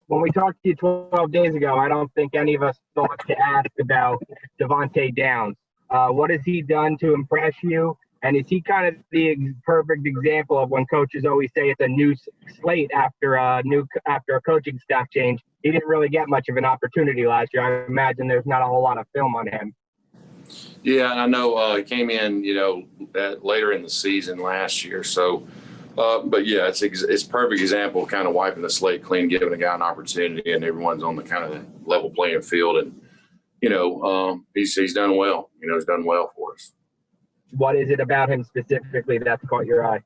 when we talked to you 12 days ago, I don't think any of us thought to ask about Devante Downs. What has he done to impress you? And is he kind of the perfect example of when coaches always say it's a new slate after a coaching staff change? He didn't really get much of an opportunity last year. I imagine there's not a whole lot of film on him. Yeah, I know he came in, later in the season last year. So, but yeah, it's a perfect example of kind of wiping the slate clean, giving a guy an opportunity, and everyone's on the kind of level playing field. And he's done well. He's done well for us. What is it about him specifically that's caught your eye?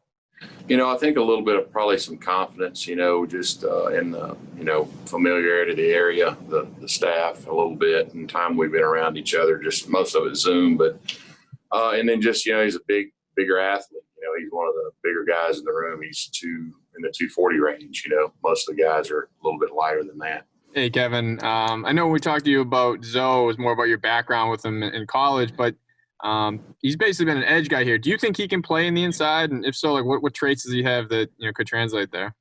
I think a little bit of probably some confidence, just in the, familiarity of the area, the staff a little bit, and time we've been around each other, just most of it Zoom. But and then just, he's a bigger athlete. He's one of the bigger guys in the room. He's in the 240 range. Most of the guys are a little bit lighter than that. Hey, Kevin. I know when we talked to you about Zoe, it was more about your background with him in college, but he's basically been an edge guy here. Do you think he can play in the inside? And if so, like what traits does he have that, could translate there?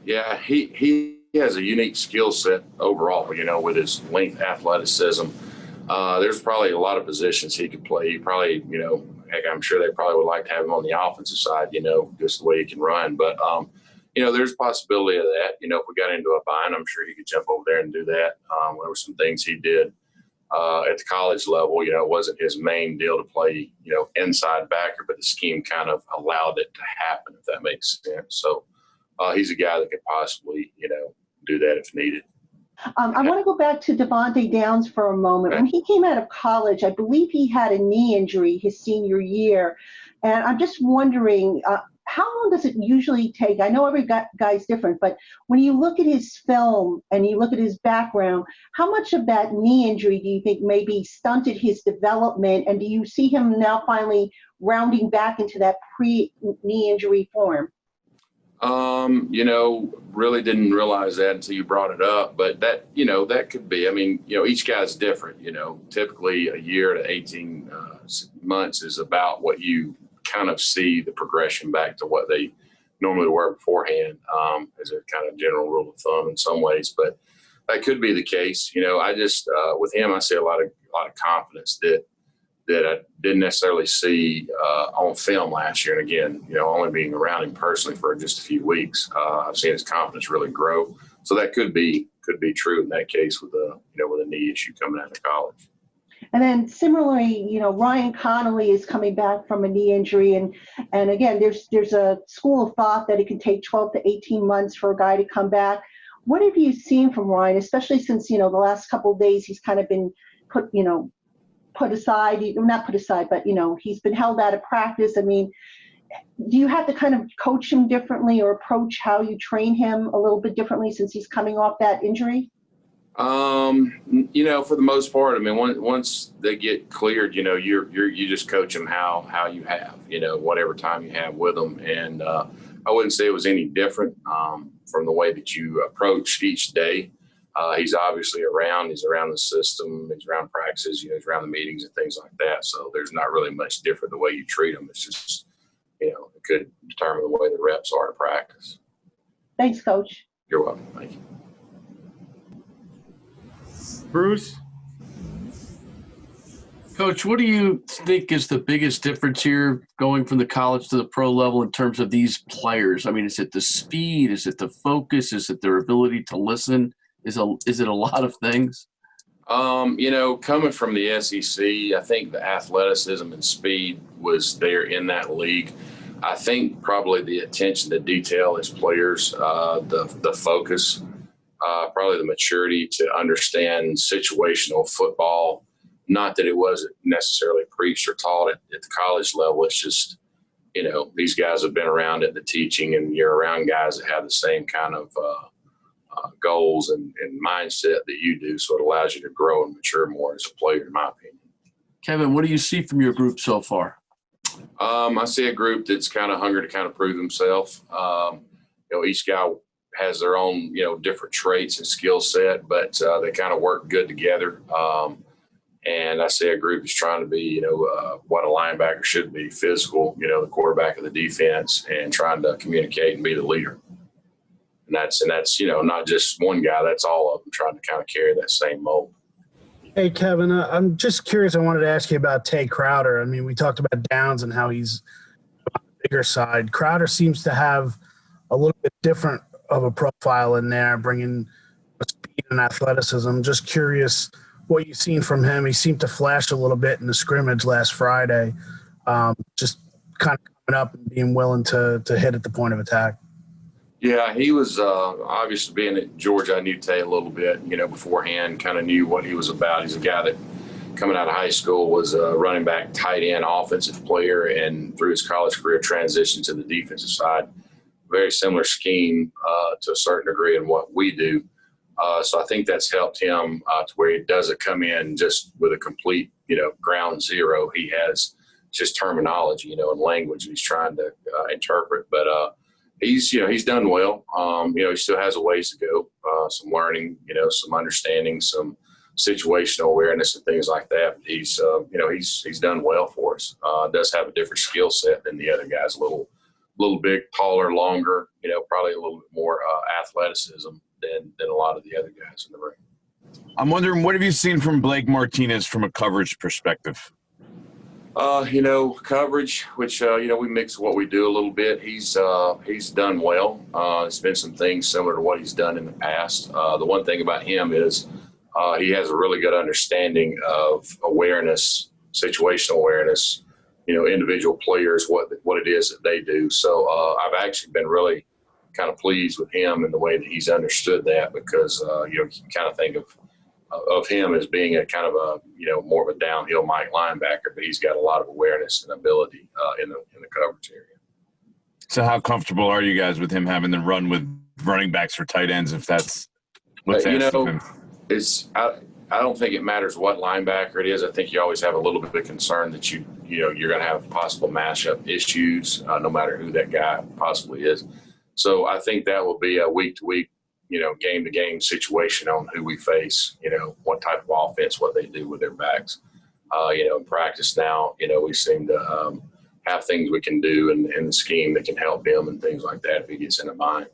Yeah, he has a unique skill set overall, with his length, athleticism. There's probably a lot of positions he could play. He probably, heck, I'm sure they probably would like to have him on the offensive side, just the way he can run. But, there's a possibility of that. If we got into a bind, I'm sure he could jump over there and do that. There were some things he did at the college level. It wasn't his main deal to play, inside backer, but the scheme kind of allowed it to happen, if that makes sense. So he's a guy that could possibly, do that if needed. I want to go back to Devante Downs for a moment. When he came out of college, I believe he had a knee injury his senior year. And I'm just wondering, how long does it usually take? I know every guy's different, but when you look at his film and you look at his background, how much of that knee injury do you think maybe stunted his development? And do you see him now finally rounding back into that pre-knee injury form? Really didn't realize that until you brought it up, but that, that could be. I mean, each guy's different. Typically a year to 18 months is about what you kind of see the progression back to what they normally were beforehand, as a kind of general rule of thumb in some ways. But that could be the case. I just with him, I see a lot of confidence that I didn't necessarily see on film last year. And again, only being around him personally for just a few weeks, I've seen his confidence really grow. So that could be true in that case with a knee issue coming out of college. And then similarly, Ryan Connelly is coming back from a knee injury. And again, there's a school of thought that it can take 12 to 18 months for a guy to come back. What have you seen from Ryan, especially since, the last couple of days he's kind of been put aside, not put aside, but, he's been held out of practice. I mean, do you have to kind of coach him differently or approach how you train him a little bit differently since he's coming off that injury? For the most part, I mean, once they get cleared, you just coach them how you have, whatever time you have with them. And I wouldn't say it was any different from the way that you approach each day. He's obviously around. He's around the system. He's around practices. He's around the meetings and things like that. So there's not really much different the way you treat him. It's just, it could determine the way the reps are to practice. Thanks, Coach. You're welcome. Thank you. Bruce? Coach, what do you think is the biggest difference here going from the college to the pro level in terms of these players? I mean, is it the speed? Is it the focus? Is it their ability to listen? Is it a lot of things? Coming from the SEC, I think the athleticism and speed was there in that league. I think probably the attention to detail as players, the focus, probably the maturity to understand situational football. Not that it wasn't necessarily preached or taught at the college level. It's just, these guys have been around it, the teaching, and you're around guys that have the same kind of goals and mindset that you do. So it allows you to grow and mature more as a player, in my opinion. Kevin, what do you see from your group so far? I see a group that's kind of hungry to kind of prove themselves. Each guy has their own, different traits and skill set, but they kind of work good together. And I see a group that's trying to be, what a linebacker should be, physical, the quarterback of the defense, and trying to communicate and be the leader. And that's not just one guy, that's all of them trying to kind of carry that same mold. Hey, Kevin, I'm just curious. I wanted to ask you about Tay Crowder. I mean, we talked about Downs and how he's on the bigger side. Crowder seems to have a little bit different of a profile in there, bringing speed and athleticism. Just curious what you've seen from him. He seemed to flash a little bit in the scrimmage last Friday, just kind of coming up and being willing to hit at the point of attack. Yeah, he was obviously being at Georgia. I knew Tay a little bit, beforehand, kind of knew what he was about. He's a guy that coming out of high school was a running back, tight end, offensive player, and through his college career transitioned to the defensive side. Very similar scheme to a certain degree in what we do. So I think that's helped him to where he doesn't come in just with a complete, ground zero. He has just terminology, and language he's trying to interpret. But he's done well. He still has a ways to go, some learning, some understanding, some situational awareness and things like that. But he's done well for us. Does have a different skill set than the other guys. A little big, taller, longer. Probably a little bit more athleticism than a lot of the other guys in the ring. I'm wondering, what have you seen from Blake Martinez from a coverage perspective? Coverage, which, we mix what we do a little bit. He's done well. It's been some things similar to what he's done in the past. The one thing about him is he has a really good understanding of awareness, situational awareness, individual players, what it is that they do. So I've actually been really kind of pleased with him and the way that he's understood that, because, you can kind of think of him as being a kind of a, more of a downhill Mike linebacker, but he's got a lot of awareness and ability in the coverage area. So how comfortable are you guys with him having to run with running backs or tight ends, if that's what's asked of him? I don't think it matters what linebacker it is. I think you always have a little bit of concern that you're going to have possible mashup issues, no matter who that guy possibly is. So I think that will be a week-to-week, game-to-game situation on who we face, what type of offense, what they do with their backs. In practice now, we seem to have things we can do in the scheme that can help him and things like that if he gets in a bind.